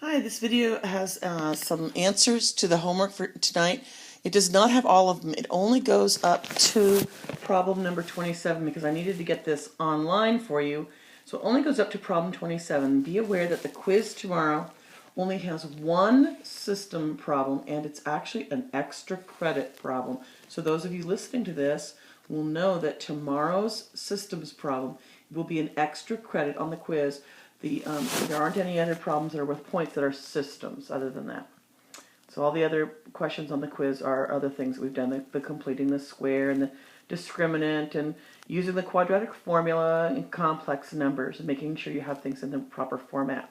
Hi, this video has some answers to the homework for tonight. It does not have all of them. It only goes up to problem number 27 because I needed to get this online for you. So it only goes up to problem 27. Be aware that the quiz tomorrow only has one system problem and it's actually an extra credit problem. So those of you listening to this will know that tomorrow's systems problem will be an extra credit on the quiz. There aren't any other problems that are with points that are systems other than that. So all the other questions on the quiz are other things that we've done, the completing the square and the discriminant and using the quadratic formula and complex numbers and making sure you have things in the proper format.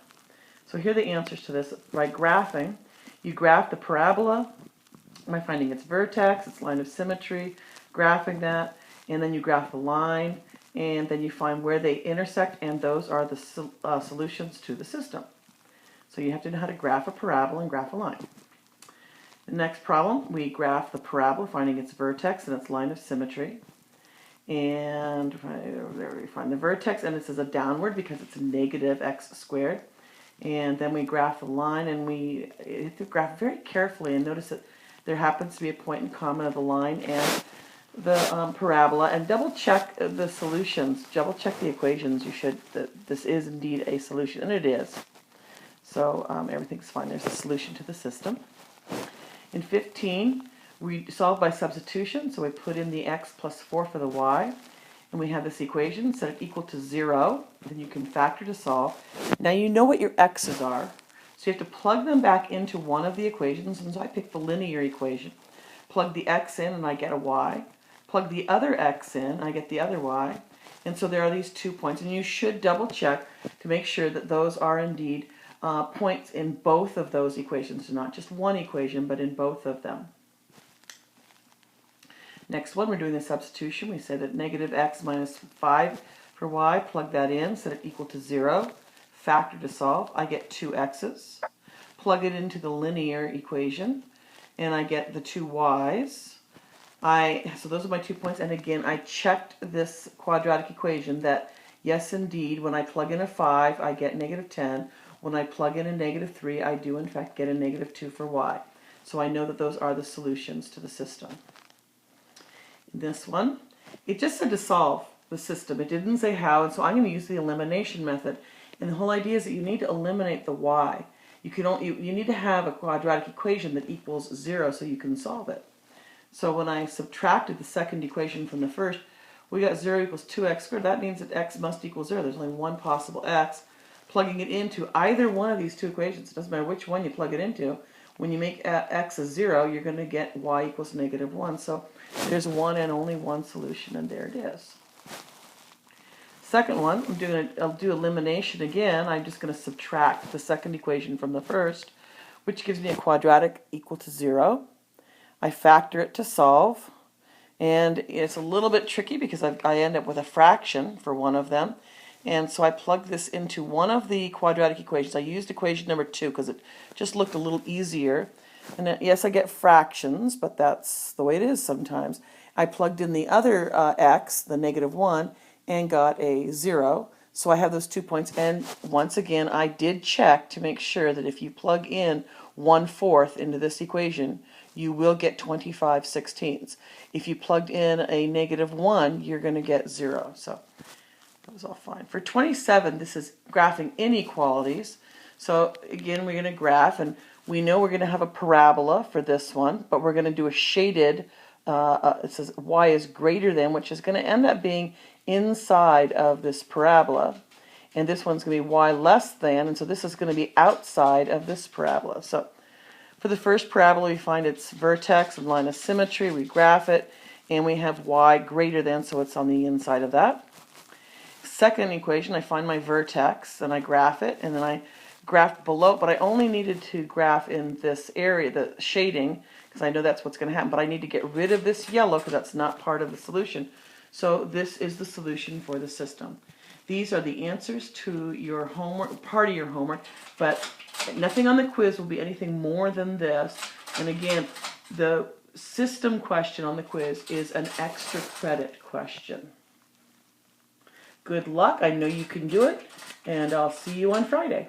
So here are the answers to this. By graphing, you graph the parabola by finding its vertex, its line of symmetry, graphing that, and then you graph the line, and then you find where they intersect, and those are the solutions to the system. So you have to know how to graph a parabola and graph a line. The next problem, we graph the parabola, finding its vertex and its line of symmetry. And there we find the vertex, and this is a downward because it's a negative x squared. And then we graph the line, and we have to graph very carefully and notice that there happens to be a point in common of the line and the parabola, and double check the solutions, double check the equations. You should, that this is indeed a solution, and it is. So everything's fine. There's a solution to the system. In 15, we solve by substitution, so we put in the x plus 4 for the y, and we have this equation, set it equal to 0, then you can factor to solve. Now you know what your x's are, so you have to plug them back into one of the equations, and so I picked the linear equation. Plug the x in and I get a y. Plug the other x in, I get the other y. And so there are these 2 points, and you should double check to make sure that those are indeed points in both of those equations, so not just one equation, but in both of them. Next one, we're doing the substitution. We say that negative x minus 5 for y, plug that in, set it equal to 0. Factor to solve, I get 2 x's. Plug it into the linear equation, and I get the 2 y's. So those are my 2 points, and again, I checked this quadratic equation that, yes, indeed, when I plug in a 5, I get negative 10. When I plug in a negative 3, I do, in fact, get a negative 2 for y. So I know that those are the solutions to the system. In this one, it just said to solve the system. It didn't say how, and so I'm going to use the elimination method. And the whole idea is that you need to eliminate the y. You need to have a quadratic equation that equals 0 so you can solve it. So when I subtracted the second equation from the first, we got 0 equals 2x squared. That means that x must equal 0. There's only one possible x. Plugging it into either one of these two equations, it doesn't matter which one you plug it into, when you make x a 0, you're going to get y equals negative 1. So there's one and only one solution, and there it is. Second one, I'll do elimination again. I'm just going to subtract the second equation from the first, which gives me a quadratic equal to 0. I factor it to solve, and it's a little bit tricky because I end up with a fraction for one of them, and so I plug this into one of the quadratic equations. I used equation number 2 because it just looked a little easier, and then, yes, I get fractions, but that's the way it is sometimes. I plugged in the other x, the negative 1, and got a 0, so I have those 2 points, and once again I did check to make sure that if you plug in 1/4 into this equation, you will get 25/16. If you plugged in a negative 1, you're going to get 0. So that was all fine. For 27, this is graphing inequalities. So again, we're going to graph, and we know we're going to have a parabola for this one, but we're going to do a shaded, it says y is greater than, which is going to end up being inside of this parabola. And this one's going to be y less than, and so this is going to be outside of this parabola. So for the first parabola, we find its vertex and line of symmetry, we graph it, and we have y greater than, so it's on the inside of that. Second equation, I find my vertex, and I graph it, and then I graph below, but I only needed to graph in this area, the shading, because I know that's what's going to happen, but I need to get rid of this yellow because that's not part of the solution. So this is the solution for the system. These are the answers to your homework, part of your homework, but nothing on the quiz will be anything more than this. And again, the system question on the quiz is an extra credit question. Good luck. I know you can do it, and I'll see you on Friday.